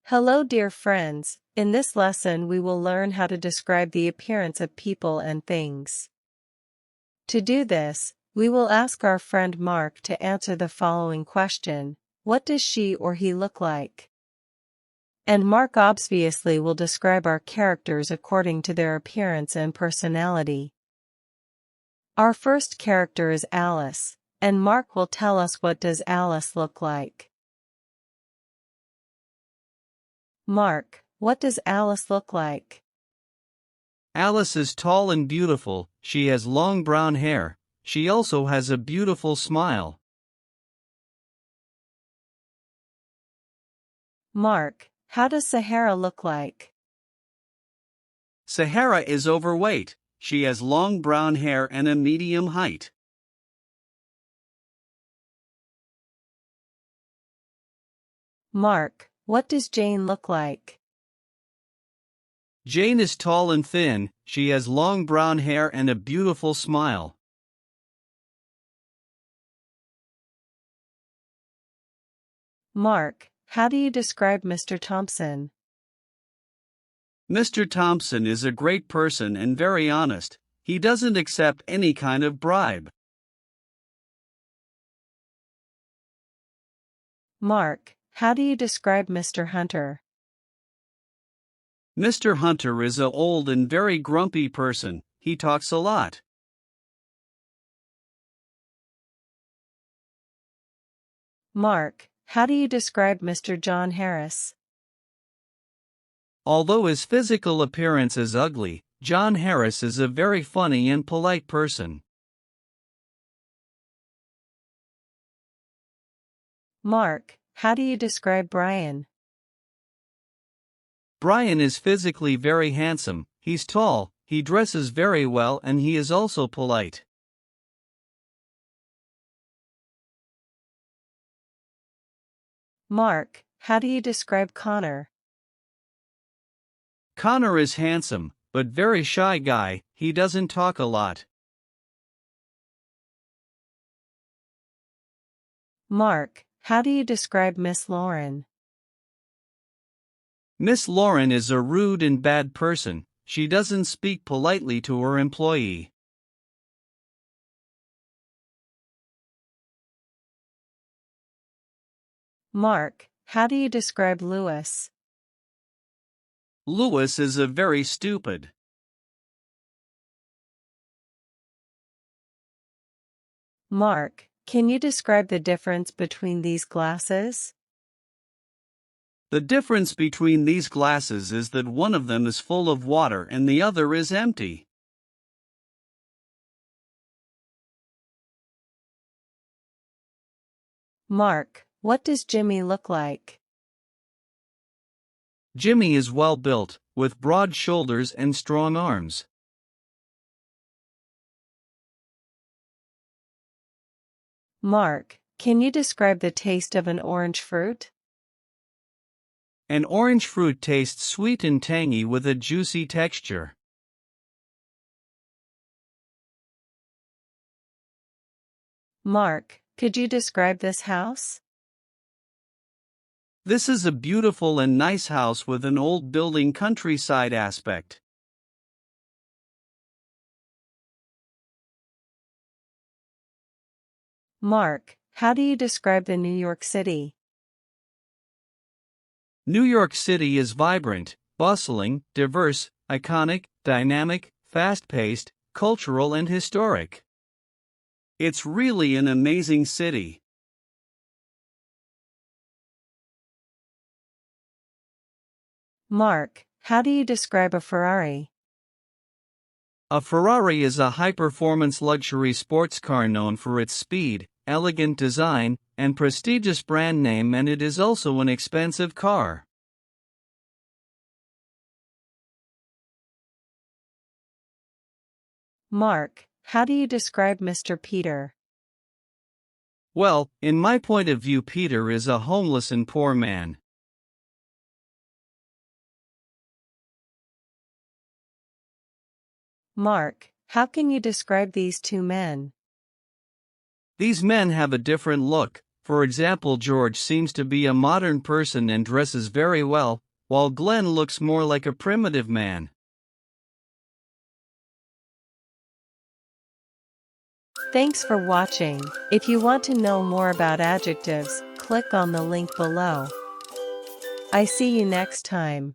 Hello dear friends, in this lesson we will learn how to describe the appearance of people and things. To do this, we will ask our friend Mark to answer the following question: what does she or he look like? And Mark obviously will describe our characters according to their appearance and personality. Our first character is Alice, and Mark will tell us what does Alice look like. Mark, what does Alice look like? Alice is tall and beautiful, she has long brown hair, she also has a beautiful smile. Mark, how does Sahara look like? Sahara is overweight, she has long brown hair and a medium height. Mark, what does Jane look like? Jane is tall and thin, she has long brown hair and a beautiful smile. Mark, how do you describe Mr. Thompson? Mr. Thompson is a great person and very honest, he doesn't accept any kind of bribe. Mark, how do you describe Mr. Hunter? Mr. Hunter is a old and very grumpy person, he talks a lot. Mark, how do you describe Mr. John Harris? Although his physical appearance is ugly, John Harris is a very funny and polite person. Mark, how do you describe Brian? Brian is physically very handsome, he's tall, he dresses very well and he is also polite. Mark, how do you describe Connor? Connor is handsome, but very shy guy, he doesn't talk a lot. Mark, how do you describe Miss Lauren? Miss Lauren is a rude and bad person, she doesn't speak politely to her employee. Mark, how do you describe Lewis? Lewis is a very stupid. Mark, can you describe the difference between these glasses? The difference between these glasses is that one of them is full of water and the other is empty. Mark, what does Jimmy look like? Jimmy is well built, with broad shoulders and strong arms. Mark, can you describe the taste of an orange fruit? An orange fruit tastes sweet and tangy with a juicy texture. Mark, could you describe this house? This is a beautiful and nice house with an old building countryside aspect. Mark, how do you describe the New York City? New York City is vibrant, bustling, diverse, iconic, dynamic, fast-paced, cultural and historic. It's really an amazing city. Mark, how do you describe a Ferrari? A Ferrari is a high-performance luxury sports car known for its speed, elegant design, and prestigious brand name, and it is also an expensive car. Mark, how do you describe Mr. Peter? Well, in my point of view, Peter is a homeless and poor man. Mark, how can you describe these two men? These men have a different look. For example, George seems to be a modern person and dresses very well, while Glenn looks more like a primitive man. Thanks for watching. If you want to know more about adjectives, click on the link below. I see you next time.